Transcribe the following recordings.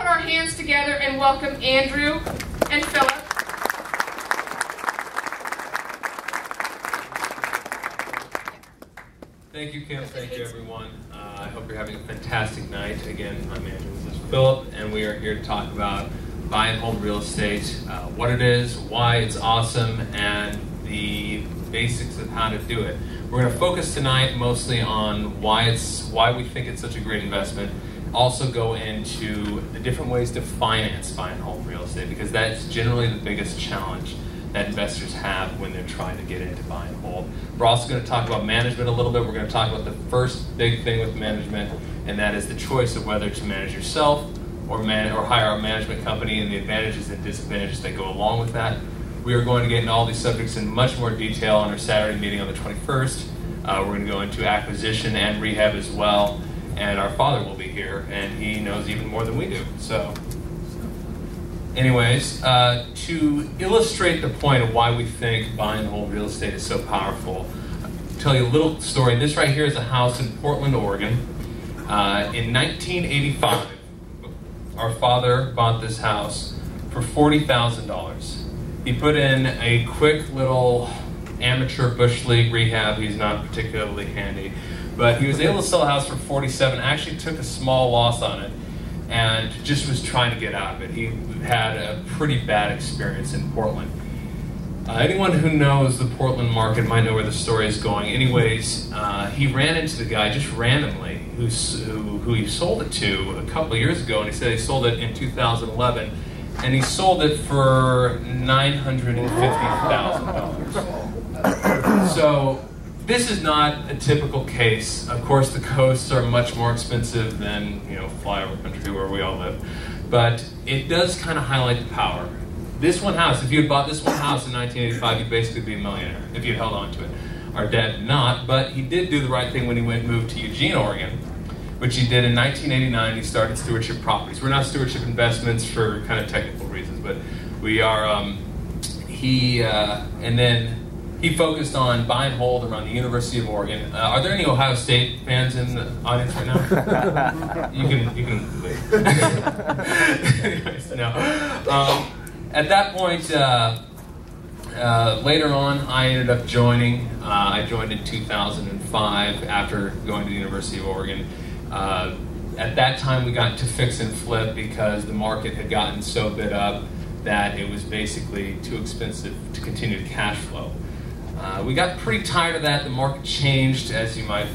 our hands together and welcome Andrew and Phillip. Thank you, Kim. Thank you, everyone. I hope you're having a fantastic night. Again, I'm Andrew. This is Phillip, and we are here to talk about buy and hold real estate, what it is, why it's awesome, and the basics of how to do it. We're going to focus tonight mostly on why we think it's such a great investment. Also go into the different ways to finance buy and hold real estate, because that's generally the biggest challenge that investors have when they're trying to get into buy and hold. We're also going to talk about management a little bit. We're going to talk about the first big thing with management, and that is the choice of whether to manage yourself or hire a management company, and the advantages and disadvantages that go along with that. We are going to get into all these subjects in much more detail on our Saturday meeting on the 21st. We're going to go into acquisition and rehab as well, and our father will be here, and he knows even more than we do. So, anyways, to illustrate the point of why we think buy and hold real estate is so powerful, I'll tell you a little story. This right here is a house in Portland, Oregon. In 1985, our father bought this house for $40,000. He put in a quick little amateur bush league rehab. He's not particularly handy, but he was able to sell a house for $47,000. Actually took a small loss on it, and just was trying to get out of it. He had a pretty bad experience in Portland. Anyone who knows the Portland market might know where the story is going. Anyways, he ran into the guy just randomly who he sold it to a couple of years ago, and he said he sold it in 2011, and he sold it for $950,000. So this is not a typical case. Of course, the coasts are much more expensive than, flyover country where we all live, but it does kind of highlight the power. This one house, if you had bought this one house in 1985, you'd basically be a millionaire if you'd held on to it. Our dad did not, but he did do the right thing when he moved to Eugene, Oregon, which he did in 1989. He started Stewardship Properties. We're not Stewardship Investments for kind of technical reasons, but we are, and then he focused on buy and hold around the University of Oregon. Are there any Ohio State fans in the audience right now? You can leave. Anyways, no. At that point, later on, I ended up joining. I joined in 2005 after going to the University of Oregon. At that time, we got to fix and flip because the market had gotten so bid up that it was basically too expensive to continue to cash flow. We got pretty tired of that. The market changed, as you might,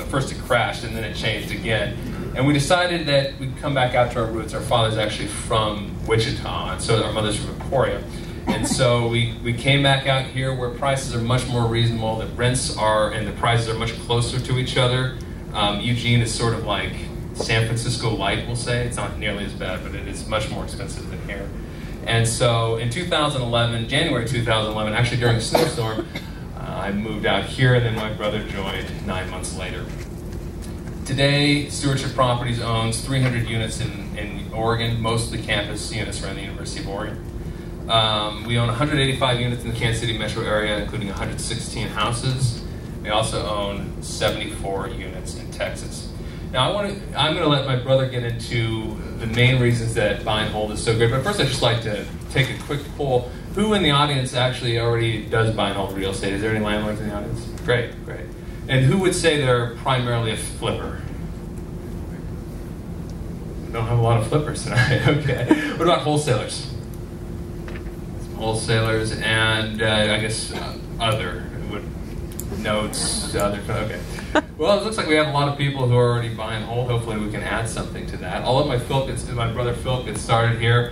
first it crashed and then it changed again. And we decided that we'd come back out to our roots. Our father's actually from Wichita, and so our mother's from Emporia. And so we came back out here where prices are much more reasonable, the rents are, and the prices are much closer to each other. Eugene is sort of like San Francisco light, we'll say. It's not nearly as bad, but it is much more expensive than here. And so in 2011, January 2011, actually during a snowstorm, I moved out here, and then my brother joined 9 months later. Today, Stewardship Properties owns 300 units in Oregon, mostly campus units around the University of Oregon. We own 185 units in the Kansas City metro area, including 116 houses. We also own 74 units in Texas. Now, I'm going to let my brother get into the main reasons that buy and hold is so good, but first I'd just like to take a quick poll. Who in the audience actually already does buy and hold real estate? Is there any landlords in the audience? Great, great. And who would say they're primarily a flipper? We don't have a lot of flippers tonight. Okay. What about wholesalers? Some wholesalers and I guess other notes, other. Okay. Well, it looks like we have a lot of people who are already buy and hold. Hopefully, we can add something to that. I'll let my brother Phillip get started here.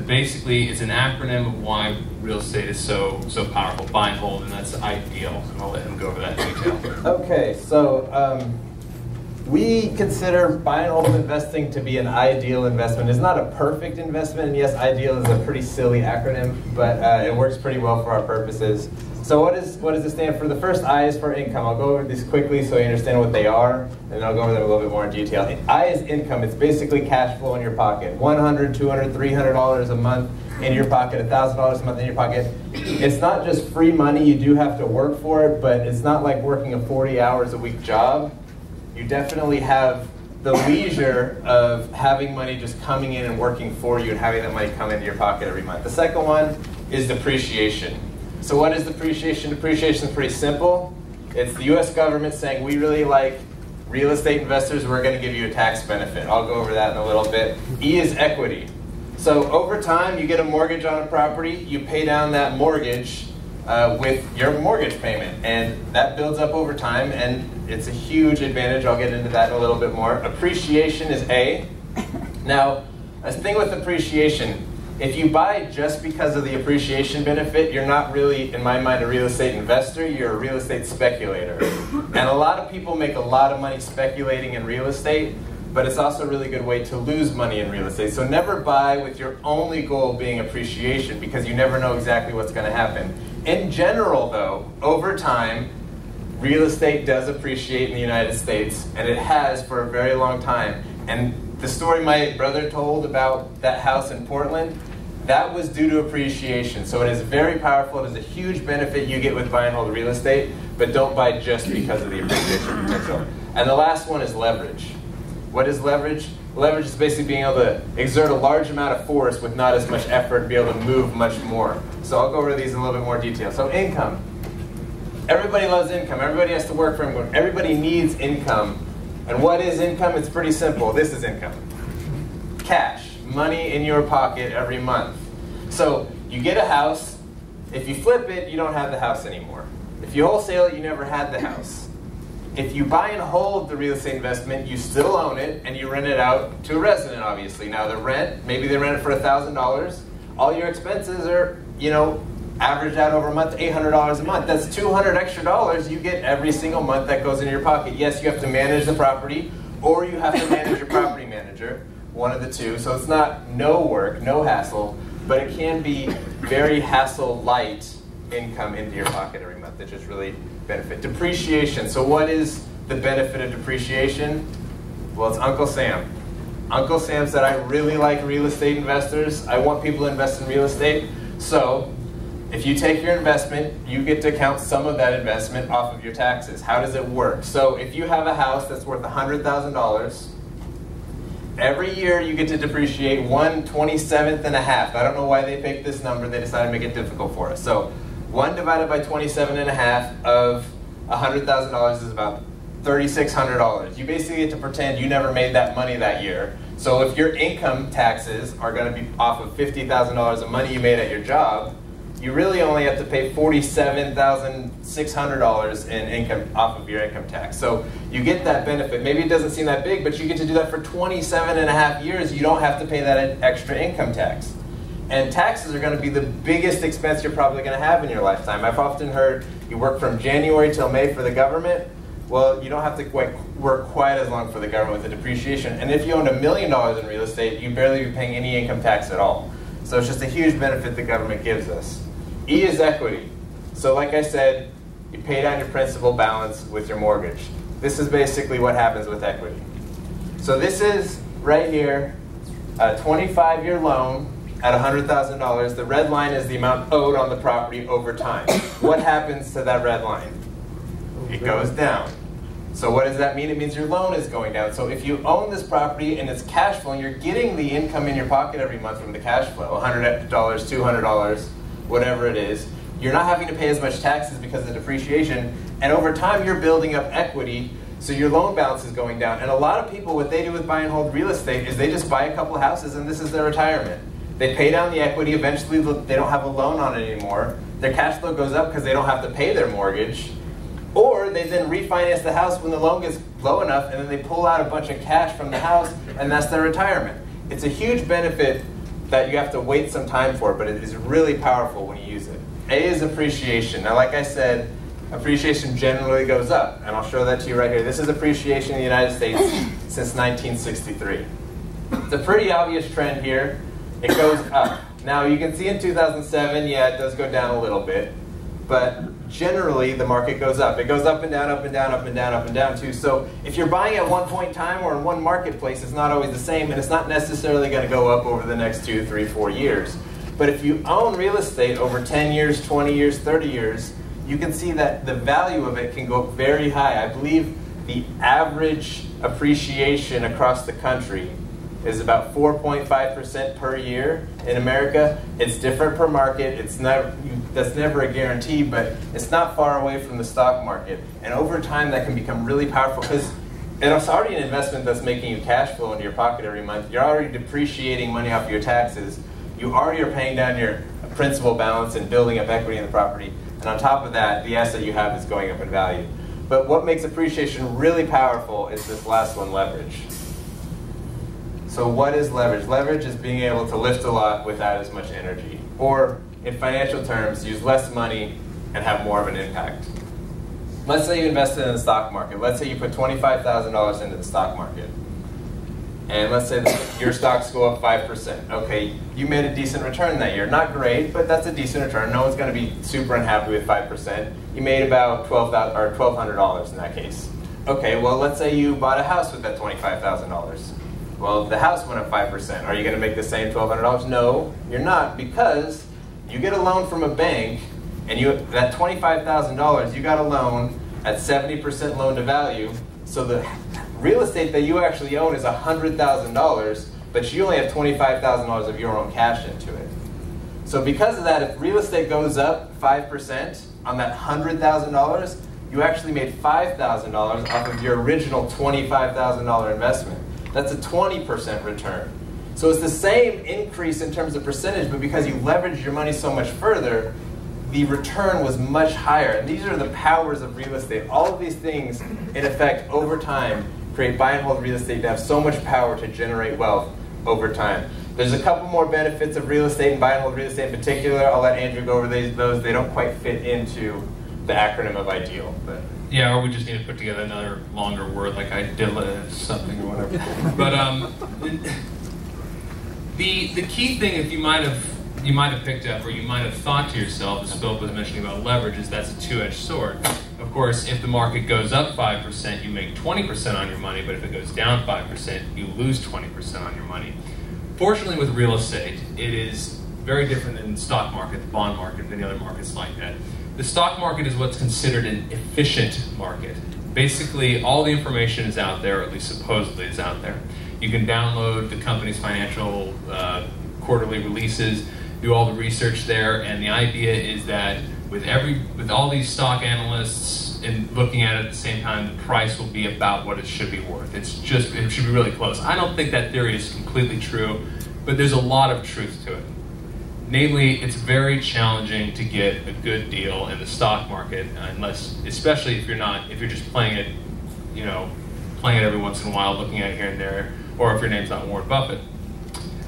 Basically, it's an acronym of why real estate is so powerful. Buy and hold, and that's I.D.E.A.L. And I'll let him go over that in detail. Okay, so we consider buy and hold investing to be an ideal investment. It's not a perfect investment, and yes, I.D.E.A.L is a pretty silly acronym, but it works pretty well for our purposes. So what does it stand for? The first I is for income. I'll go over these quickly so you understand what they are, and then I'll go over them a little bit more in detail. I is income. It's basically cash flow in your pocket. $100, $200, $300 a month in your pocket, $1,000 a month in your pocket. It's not just free money. You do have to work for it, but it's not like working a 40 hours a week job. You definitely have the leisure of having money just coming in and working for you and having that money come into your pocket every month. The second one is depreciation. So what is depreciation? Depreciation is pretty simple. It's the US government saying, we really like real estate investors, we're going to give you a tax benefit. I'll go over that in a little bit. E is equity. So over time, you get a mortgage on a property, you pay down that mortgage with your mortgage payment, and that builds up over time, and it's a huge advantage. I'll get into that in a little bit more. Appreciation is A. Now, a thing with appreciation, if you buy just because of the appreciation benefit, you're not really, in my mind, a real estate investor, you're a real estate speculator. And a lot of people make a lot of money speculating in real estate, but it's also a really good way to lose money in real estate. So never buy with your only goal being appreciation, because you never know exactly what's going to happen. In general, though, over time, real estate does appreciate in the United States, and it has for a very long time. And the story my brother told about that house in Portland, that was due to appreciation. So it is very powerful. It is a huge benefit you get with buy and hold real estate, but don't buy just because of the appreciation potential. And the last one is leverage. What is leverage? Leverage is basically being able to exert a large amount of force with not as much effort and be able to move much more. So I'll go over these in a little bit more detail. So income. Everybody loves income. Everybody has to work for income. Everybody needs income. And what is income? It's pretty simple. This is income. Cash. Money in your pocket every month. So you get a house. If you flip it, you don't have the house anymore. If you wholesale it, you never had the house. If you buy and hold the real estate investment, you still own it, and you rent it out to a resident, obviously. Now the rent, maybe they rent it for $1,000. All your expenses are, averaged out over a month, $800 a month. That's $200 extra you get every single month that goes into your pocket. Yes, you have to manage the property, or you have to manage your property manager, one of the two. So it's not no work, no hassle, but it can be very hassle-light income into your pocket every month that just really benefit. Depreciation. So what is the benefit of depreciation? Well, it's Uncle Sam. Uncle Sam said, I really like real estate investors. I want people to invest in real estate. So if you take your investment, you get to count some of that investment off of your taxes. How does it work? So if you have a house that's worth $100,000, every year you get to depreciate 1/27 and a half. I don't know why they picked this number. They decided to make it difficult for us. So 1 divided by 27 and a half of $100,000 is about $3,600. You basically get to pretend you never made that money that year. So if your income taxes are going to be off of $50,000 of money you made at your job, you really only have to pay $47,600 in income off of your income tax. So you get that benefit. Maybe it doesn't seem that big, but you get to do that for 27 and a half years. You don't have to pay that extra income tax. And taxes are going to be the biggest expense you're probably going to have in your lifetime. I've often heard you work from January till May for the government. Well, you don't have to work quite as long for the government with the depreciation. And if you own $1 million in real estate, you barely be paying any income tax at all. So it's just a huge benefit the government gives us. E is equity. So like I said, you pay down your principal balance with your mortgage. This is basically what happens with equity. So this is, right here, a 25-year loan at $100,000. The red line is the amount owed on the property over time. What happens to that red line? It goes down. So what does that mean? It means your loan is going down. So if you own this property and it's cash flowing, you're getting the income in your pocket every month from the cash flow, $100, $200, whatever it is. You're not having to pay as much taxes because of depreciation. And over time, you're building up equity, so your loan balance is going down. And a lot of people, what they do with buy and hold real estate is they just buy a couple houses and this is their retirement. They pay down the equity. Eventually, they don't have a loan on it anymore. Their cash flow goes up because they don't have to pay their mortgage. Or they then refinance the house when the loan gets low enough, and then they pull out a bunch of cash from the house, and that's their retirement. It's a huge benefit that you have to wait some time for, but it is really powerful when you use it. A is appreciation. Now, like I said, appreciation generally goes up, and I'll show that to you right here. This is appreciation in the United States since 1963. It's a pretty obvious trend here. It goes up. Now, you can see in 2007, yeah, it does go down a little bit, but generally the market goes up. It goes up and down, up and down, up and down, up and down too. So if you're buying at one point in time or in one marketplace, it's not always the same, and it's not necessarily going to go up over the next 2, 3, 4 years. But if you own real estate over 10 years, 20 years, 30 years, you can see that the value of it can go very high. I believe the average appreciation across the country is about 4.5% per year in America. It's different per market. That's never a guarantee, but it's not far away from the stock market. And over time, that can become really powerful because it's already an investment that's making you cash flow into your pocket every month. You're already depreciating money off your taxes. You already are paying down your principal balance and building up equity in the property. And on top of that, the asset you have is going up in value. But what makes appreciation really powerful is this last one, leverage. So what is leverage? Leverage is being able to lift a lot without as much energy. Or in financial terms, use less money and have more of an impact. Let's say you invested in the stock market. Let's say you put $25,000 into the stock market. And let's say that your stocks go up 5%. Okay, you made a decent return that year. Not great, but that's a decent return. No one's going to be super unhappy with 5%. You made about $1,200 in that case. Okay, well, let's say you bought a house with that $25,000. Well, the house went up 5%. Are you going to make the same $1,200? No, you're not, because you get a loan from a bank, and that $25,000, you got a loan at 70% loan to value, so the real estate that you actually own is $100,000, but you only have $25,000 of your own cash into it. So because of that, if real estate goes up 5% on that $100,000, you actually made $5,000 off of your original $25,000 investment. That's a 20% return. So it's the same increase in terms of percentage, but because you leveraged your money so much further, the return was much higher. And these are the powers of real estate. All of these things, in effect, over time, create buy and hold real estate to have so much power to generate wealth over time. There's a couple more benefits of real estate and buy and hold real estate in particular. I'll let Andrew go over those. They don't quite fit into the acronym of I.D.E.A.L. But yeah, or we just need to put together another longer word like I.D.E.A.L something or whatever. But the key thing, if you might have picked up or you might have thought to yourself, as Phillip was mentioning about leverage, is that's a two-edged sword. Of course, if the market goes up 5%, you make 20% on your money, but if it goes down 5%, you lose 20% on your money. Fortunately, with real estate, it is very different than the stock market, the bond market, and any other markets like that. The stock market is what's considered an efficient market. Basically, all the information is out there, or at least supposedly is out there. You can download the company's financial quarterly releases, do all the research there, and the idea is that with all these stock analysts and looking at it at the same time, the price will be about what it should be worth. It should be really close. I don't think that theory is completely true, but there's a lot of truth to it. Namely, it's very challenging to get a good deal in the stock market, especially if you're just playing it, playing it every once in a while, looking at it here and there, or if your name's not Warren Buffett.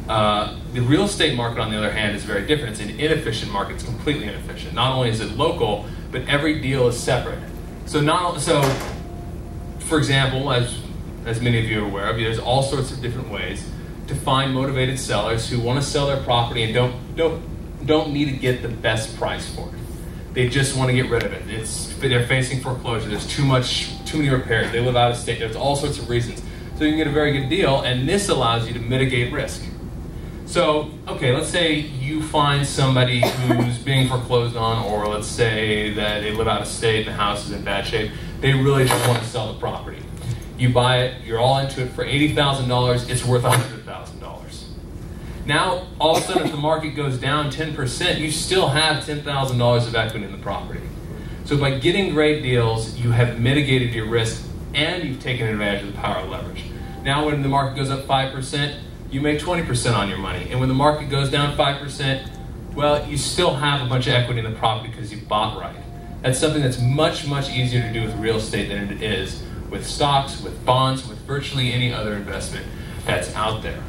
The real estate market, on the other hand, is very different. It's an inefficient market. It's completely inefficient. Not only is it local, but every deal is separate. So, for example, as many of you are aware of, there's all sorts of different ways to find motivated sellers who want to sell their property and don't need to get the best price for it. They just want to get rid of it. They're facing foreclosure. There's too many repairs. They live out of state. There's all sorts of reasons. So you can get a very good deal, and this allows you to mitigate risk. So, okay, let's say you find somebody who's being foreclosed on, or let's say that they live out of state and the house is in bad shape. They really just want to sell the property. You buy it, you're all into it for $80,000, it's worth $100,000. Now, all of a sudden, if the market goes down 10%, you still have $10,000 of equity in the property. So by getting great deals, you have mitigated your risk and you've taken advantage of the power of leverage. Now when the market goes up 5%, you make 20% on your money. And when the market goes down 5%, well, you still have a bunch of equity in the property because you bought right. That's something that's much, much easier to do with real estate than it is with stocks, with bonds, with virtually any other investment that's out there.